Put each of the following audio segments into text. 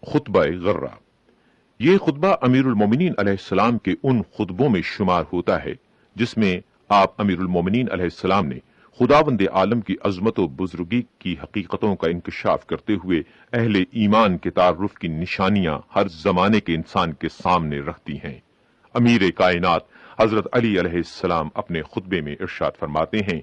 خطبہ غرہ۔ یہ خطبہ امیر المومنین علیہ السلام کے ان خطبوں میں شمار ہوتا ہے جس میں آپ امیر المومنین علیہ السلام نے خداوند عالم کی عظمت و بزرگی کی حقیقتوں کا انکشاف کرتے ہوئے اہل ایمان کے تعارف کی نشانیاں ہر زمانے کے انسان کے سامنے رکھتی ہیں۔ امیر کائنات حضرت علی علیہ السلام اپنے خطبے میں ارشاد فرماتے ہیں،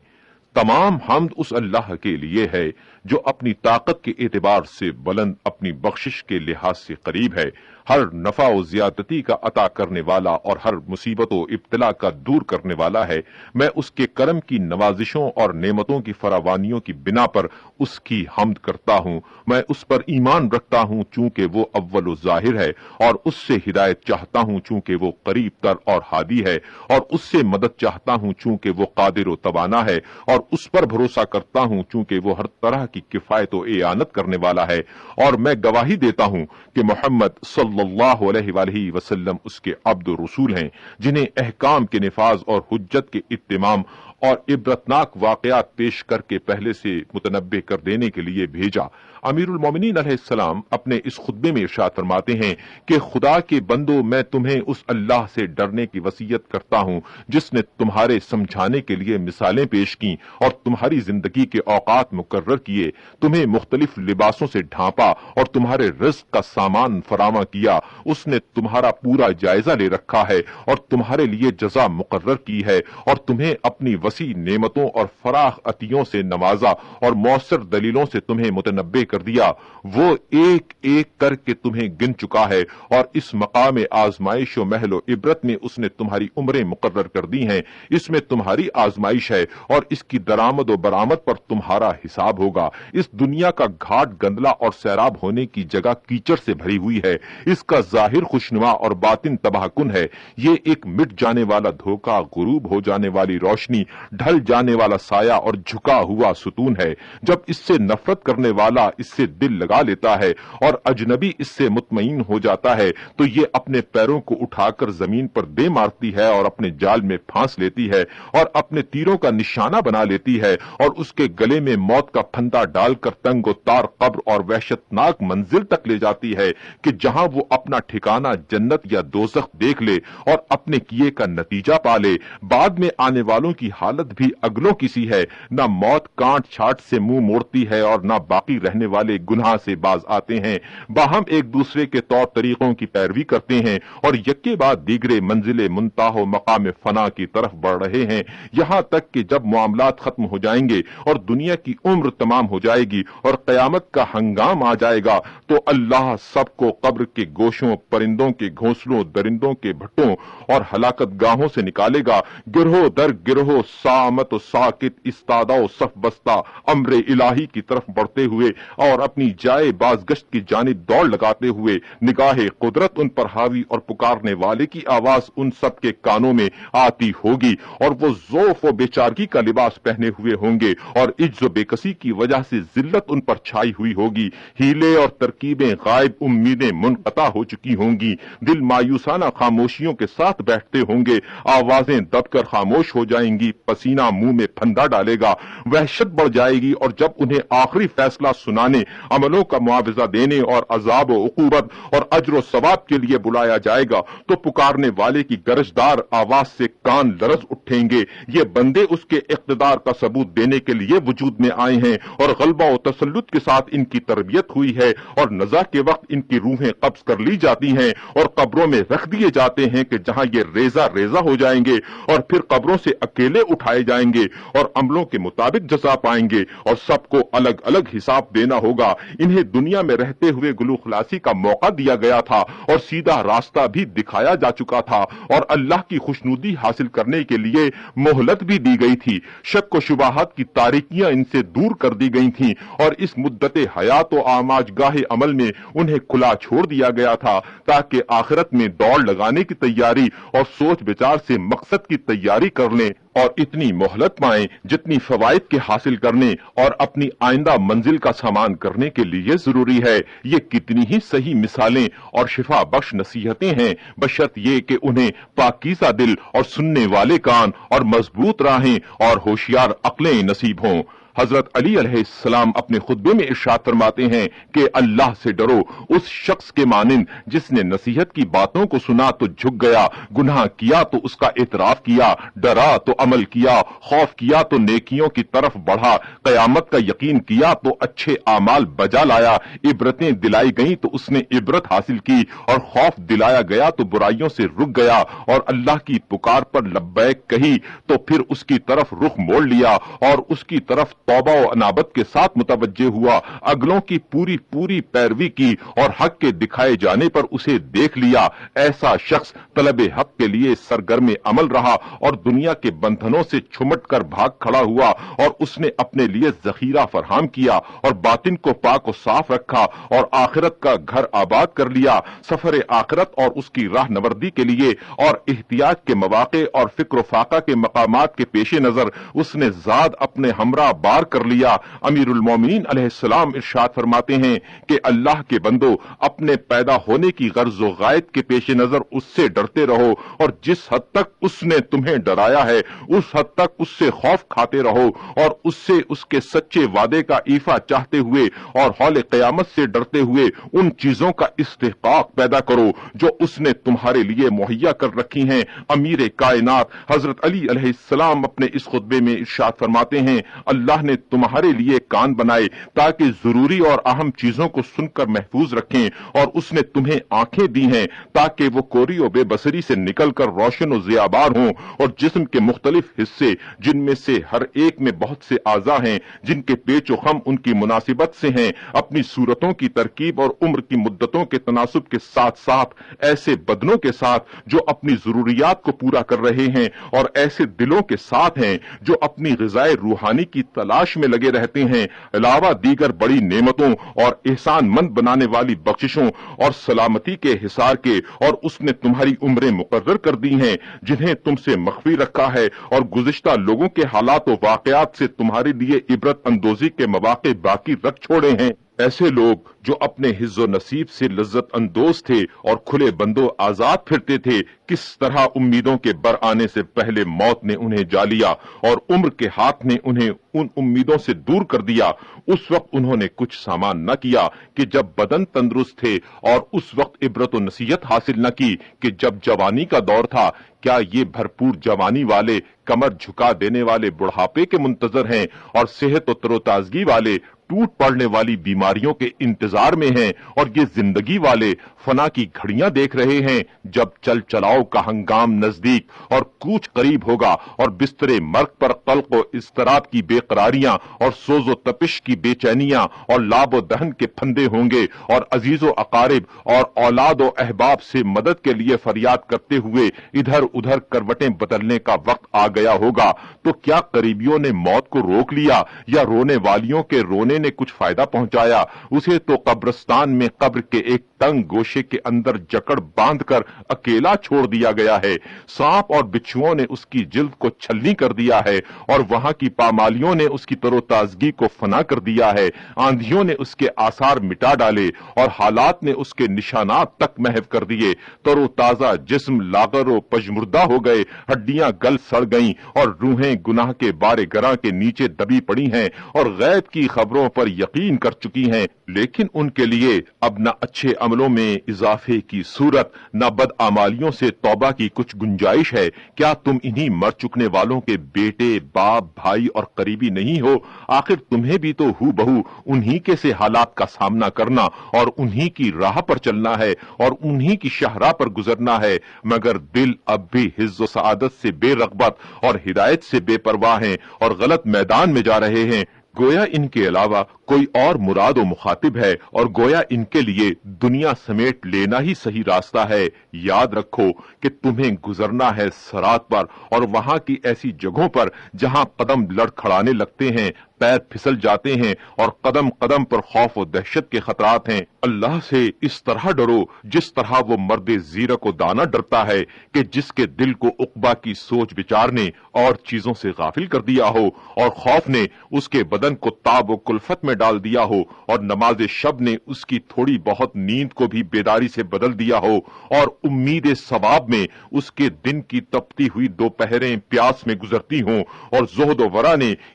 تمام حمد اس اللہ کے لیے ہے جو اپنی طاقت کے اعتبار سے بلند، اپنی بخشش کے لحاظ سے قریب ہے، ہر نفع و زیادتی کا عطا کرنے والا اور ہر مصیبت و ابتلا کا دور کرنے والا ہے۔ میں اس کے کرم کی نوازشوں اور نعمتوں کی فراوانیوں کی بنا پر اس کی حمد کرتا ہوں۔ میں اس پر ایمان رکھتا ہوں چونکہ وہ اول و ظاہر ہے، اور اس سے ہدایت چاہتا ہوں چونکہ وہ قریب تر اور ہادی ہے، اور اس سے مدد چاہتا ہوں چونکہ وہ قادر و توانا ہے، اور اس پر بھروسہ کرتا ہوں چونکہ وہ ہر طرح کی کفایت و اعانت کرنے والا ہے۔ اور میں گواہی دیتا ہوں کہ محمد صلی اللہ علیہ وآلہ وسلم اس کے عبد و رسول ہیں، جنہیں احکام کے نفاذ اور حجت کے اتمام اور عبرتناک واقعات پیش کر کے پہلے سے متنبہ کر دینے کے لیے بھیجا۔ امیر المومنین علیہ السلام اپنے اس خطبے میں ارشاد فرماتے ہیں کہ خدا کے بندو، میں تمہیں اس اللہ سے ڈرنے کی وصیت کرتا ہوں جس نے تمہارے سمجھانے کے لیے مثالیں پیش کی اور تمہاری زندگی کے اوقات مقرر کیے، تمہیں مختلف لباسوں سے ڈھانپا اور تمہارے رزق کا سامان فراہم کیا۔ اس نے تمہارا پورا جائزہ لے رکھا ہے اور تمہارے لیے جزا مقرر کی ہے، اور تمہیں اپنی وسیع نعمتوں اور فراخ عطیوں سے نوازا اور مؤثر دلیلوں سے تمہیں متنبہ کر دیا۔ وہ ایک ایک کر کے تمہیں گن چکا ہے، اور اس مقام آزمائش و محل و عبرت میں اس نے تمہاری عمریں مقرر کر دی ہیں۔ اس میں تمہاری آزمائش ہے اور اس کی درآمد و برآمد پر تمہارا حساب ہوگا۔ اس دنیا کا گھاٹ گندلا اور سیراب ہونے کی جگہ کیچڑ سے بھری ہوئی ہے، اس کا ظاہر خوشنما اور باطن تباہ کن ہے۔ یہ ایک مٹ جانے والا دھوکہ، غروب ہو جانے والی روشنی، ڈھل جانے والا سایہ اور جھکا ہوا ستون ہے۔ جب اس سے نفرت کرنے والا اس سے دل لگا لیتا ہے اور اجنبی اس سے مطمئن ہو جاتا ہے تو یہ اپنے پیروں کو اٹھا کر زمین پر دے مارتی ہے اور اپنے جال میں پھانس لیتی ہے اور اپنے تیروں کا نشانہ بنا لیتی ہے، اور اس کے گلے میں موت کا پھندا ڈال کر تنگ و تار قبر اور وحشتناک منزل تک لے جاتی ہے کہ جہاں وہ اپنا ٹھکانہ جنت یا دوزخ دیکھ لے اور اپنے کیے کا نتیجہ پا لے۔ بعد میں آنے والوں کی حالت بھی اگلوں کسی ہے، نہ موت کانٹ چھاٹ سے منہ موڑتی ہے اور نہ باقی رہنے والے گناہ سے باز آتے ہیں۔ باہم ایک دوسرے کے طور طریقوں کی پیروی کرتے ہیں اور یکے بعد دیگرے منزل منتہا و مقام فنا کی طرف بڑھ رہے ہیں، یہاں تک کہ جب معاملات ختم ہو جائیں گے اور دنیا کی عمر تمام ہو جائے گی اور قیامت کا ہنگام آ جائے گا تو اللہ سب کو قبر کے گوشوں، پرندوں کے گھونسلوں، درندوں کے بھٹوں اور ہلاکت گاہوں سے نکالے گا، گروہ در گروہ، سامت و ساکت، استادہ و صف بستہ، امر الہی کی طرف بڑھتے ہوئے اور اپنی جائے بازگشت کی جانب دوڑ لگاتے ہوئے، نگاہ قدرت ان پر حاوی اور پکارنے والے کی آواز ان سب کے کانوں میں آتی ہوگی، اور وہ ذوف و بیچارگی کا لباس پہنے ہوئے ہوں گے اور عجز و بےکسی کی وجہ سے ذلت ان پر چھائی ہوئی ہوگی، ہیلے اور ترکیبیں غائب، امیدیں منقطع ہو چکی ہوں گی، دل مایوسانہ خاموشیوں کے ساتھ بیٹھتے ہوں گے، آوازیں دب کر خاموش ہو جائیں گی، پسینہ منہ میں پھندا ڈالے گا، وحشت بڑھ جائے گی، اور جب انہیں آخری فیصلہ سنانے، عملوں کا معاوضہ دینے اور عذاب و عقوبت اور اجر و ثواب کے لیے بلایا جائے گا تو پکارنے والے کی گرجدار آواز سے کان لرز اٹھیں گے، یہ بندے اس کے اقتدار کا ثبوت دینے کے لیے وجود میں آئے ہیں اور غلبہ و تسلط کے ساتھ ان کی تربیت ہوئی ہے، اور نزا کے وقت ان کی روحیں قبض کر لی جاتی ہیں اور قبروں میں رکھ دیے جاتے ہیں کہ جہاں یہ ریزہ ریزہ ہو جائیں گے، اور پھر قبروں سے اکیلے اٹھائے جائیں گے اور عملوں کے مطابق جزا پائیں گے، اور سب کو الگ الگ حساب دینا ہوگا۔ انہیں دنیا میں رہتے ہوئے گلو خلاصی کا موقع دیا گیا تھا اور سیدھا راستہ بھی دکھایا جا چکا تھا، اور اللہ کی خوشنودی حاصل کرنے کے لیے مہلت بھی دی گئی تھی، شک و شبہات کی تاریکیاں ان سے دور کر دی گئی تھیں، اور اس مدت حیات و آماج گاہ عمل میں انہیں کھلا چھوڑ دیا گیا تھا تاکہ آخرت میں دوڑ لگانے کی تیاری اور سوچ بچار سے مقصد کی تیاری کر لیں اور اتنی مہلت پائیں جتنی فوائد کے حاصل کرنے اور اپنی آئندہ منزل کا سامان کرنے کے لیے ضروری ہے۔ یہ کتنی ہی صحیح مثالیں اور شفا بخش نصیحتیں ہیں، بشرط یہ کہ انہیں پاکیزہ دل اور سننے والے کان اور مضبوط راہیں اور ہوشیار عقلیں نصیب ہوں۔ حضرت علی علیہ السلام اپنے خطبے میں ارشاد فرماتے ہیں کہ اللہ سے ڈرو، اس شخص کے مانند جس نے نصیحت کی باتوں کو سنا تو جھک گیا، گناہ کیا تو اس کا اعتراف کیا، ڈرا تو عمل کیا، خوف کیا تو نیکیوں کی طرف بڑھا، قیامت کا یقین کیا تو اچھے اعمال بجا لایا، عبرتیں دلائی گئیں تو اس نے عبرت حاصل کی، اور خوف دلایا گیا تو برائیوں سے رک گیا، اور اللہ کی پکار پر لبیک کہی تو پھر اس کی طرف رخ موڑ لیا اور اس کی طرف توبہ و انابت کے ساتھ متوجہ ہوا، اگلوں کی پوری پوری پیروی کی اور حق کے دکھائے جانے پر اسے دیکھ لیا، ایسا شخص طلب حق کے لیے سرگرم عمل رہا اور دنیا کے بندھنوں سے چھمٹ کر بھاگ کھڑا ہوا، اور اس نے اپنے لیے ذخیرہ فراہم کیا اور باطن کو پاک و صاف رکھا اور آخرت کا گھر آباد کر لیا۔ سفر آخرت اور اس کی راہ نوردی کے لیے اور احتیاط کے مواقع اور فکر و فاقہ کے مقامات کے پیش نظر اس نے زاد اپنے ہمراہ بار کر لیا۔ امیر المومنین علیہ السلام ارشاد فرماتے ہیں کہ اللہ کے بندو، اپنے پیدا ہونے کی غرض و غائد کے پیش نظر اس سے ڈرتے رہو، اور جس حد تک اس نے تمہیں ڈرایا ہے اس حد تک اس سے خوف کھاتے رہو، اور اس سے اس کے سچے وعدے کا ایفا چاہتے ہوئے اور ہول قیامت سے ڈرتے ہوئے ان چیزوں کا استحقاق پیدا کرو جو اس نے تمہارے لیے مہیا کر رکھی ہیں۔ امیر کائنات حضرت علی علیہ السلام اپنے اس خطبے میں ارشاد فرماتے ہیں، اللہ نے تمہارے لیے کان بنائے تاکہ ضروری اور اہم چیزوں کو سن کر محفوظ رکھیں، اور اس نے تمہیں آنکھیں دی ہیں تاکہ وہ کوری و بے بصری سے نکل کر روشن و ضیابار ہوں، اور جسم کے مختلف حصے جن میں سے ہر ایک میں بہت سے اعضاء ہیں جن کے پیچ و خم ان کی مناسبت سے ہیں، اپنی صورتوں کی ترکیب اور عمر کی مدتوں کے تناسب کے ساتھ ساتھ ایسے بدنوں کے ساتھ جو اپنی ضروریات کو پورا کر رہے ہیں، اور ایسے دلوں کے ساتھ ہیں جو اپنی غذائے روحانی کی تلاش میں لگے رہتے ہیں، علاوہ دیگر بڑی نعمتوں اور احسان مند بنانے والی بخششوں اور سلامتی کے حصار کے، اور اس نے تمہاری عمریں مقرر کر دی ہیں جنہیں تم سے مخفی رکھا ہے، اور گزشتہ لوگوں کے حالات و واقعات سے تمہارے لیے عبرت اندوزی کے مواقع باقی رکھ چھوڑے ہیں۔ ایسے لوگ جو اپنے حظ و نصیب سے لذت اندوز تھے اور کھلے بندو آزاد پھرتے تھے، کس طرح امیدوں کے بر آنے سے پہلے موت نے انہیں جا لیا اور عمر کے ہاتھ نے انہیں ان امیدوں سے دور کر دیا۔ اس وقت انہوں نے کچھ سامان نہ کیا کہ جب بدن تندرست تھے، اور اس وقت عبرت و نصیحت حاصل نہ کی کہ جب جوانی کا دور تھا۔ کیا یہ بھرپور جوانی والے کمر جھکا دینے والے بڑھاپے کے منتظر ہیں، اور صحت و تر و تازگی والے ٹوٹ پڑنے والی بیماریوں کے انتظار میں ہیں، اور یہ زندگی والے فنا کی گھڑیاں دیکھ رہے ہیں جب چل چلاؤ کا ہنگام نزدیک اور کوچ قریب ہوگا، اور بستر مرگ پر قلق و اضطراب کی بے قراریاں اور سوز و تپش کی بے چینیاں اور لاب و دہن کے پھندے ہوں گے، اور عزیز و اقارب اور اولاد و احباب سے مدد کے لیے فریاد کرتے ہوئے ادھر ادھر کروٹیں بدلنے کا وقت آ گیا ہوگا۔ تو کیا قریبیوں نے موت کو روک لیا، یا رونے والیوں کے رونے نے کچھ فائدہ پہنچایا؟ اسے تو قبرستان میں قبر کے ایک تنگ گوشے کے اندر جکڑ باندھ کر اکیلا چھوڑ دیا گیا ہے۔ سانپ اور بچھوؤں نے اس کی جلد کو چھلنی کر دیا ہے، اور وہاں کی پامالیوں نے اس کی تر و تازگی کو فنا کر دیا ہے۔ آندھیوں نے اس کے آثار مٹا ڈالے، اور حالات نے اس کے نشانات تک محو کر دیے۔ تر و تازہ جسم لاغر و پژمردہ ہو گئے، ہڈیاں گل سڑ گئیں، اور روحیں گناہ کے بارے گراں کے نیچے دبی پڑی ہیں، اور غیب کی خبروں پر یقین کر چکی ہیں، لیکن ان کے لیے اب نہ اچھے عملوں میں اضافے کی صورت، نہ بد اعمالیوں سے توبہ کی کچھ گنجائش ہے۔ کیا تم انہی مر چکنے والوں کے بیٹے، باپ، بھائی اور قریبی نہیں ہو؟ آخر تمہیں بھی تو ہو بہو انہی کے سے حالات کا سامنا کرنا اور انہی کی راہ پر چلنا ہے اور انہی کی شاہراہ پر گزرنا ہے، مگر دل اب بھی حظ و سعادت سے بے رغبت اور ہدایت سے بے پرواہ ہیں اور غلط میدان میں جا رہے ہیں۔ گویا ان کے علاوہ کوئی اور مراد و مخاطب ہے، اور گویا ان کے لیے دنیا سمیٹ لینا ہی صحیح راستہ ہے۔ یاد رکھو کہ تمہیں گزرنا ہے صراط پر، اور وہاں کی ایسی جگہوں پر جہاں قدم لڑکھڑانے لگتے ہیں، پیر پھسل جاتے ہیں، اور قدم قدم پر خوف و دہشت کے خطرات ہیں۔ اللہ سے اس طرح ڈرو جس طرح وہ مرد زیرک و دانا ڈرتا ہے کہ جس کے دل کو عقبہ کی سوچ بچار نے اور چیزوں سے غافل کر دیا ہو، اور خوف نے اس کے بدن کو تاب و کلفت میں ڈال دیا ہو، اور نماز شب نے اس کی تھوڑی بہت نیند کو بھی بیداری سے بدل دیا ہو، اور امید ثواب میں اس کے دن کی تپتی ہوئی دوپہریں پیاس میں گزرتی ہوں، اور زہد و ورع نے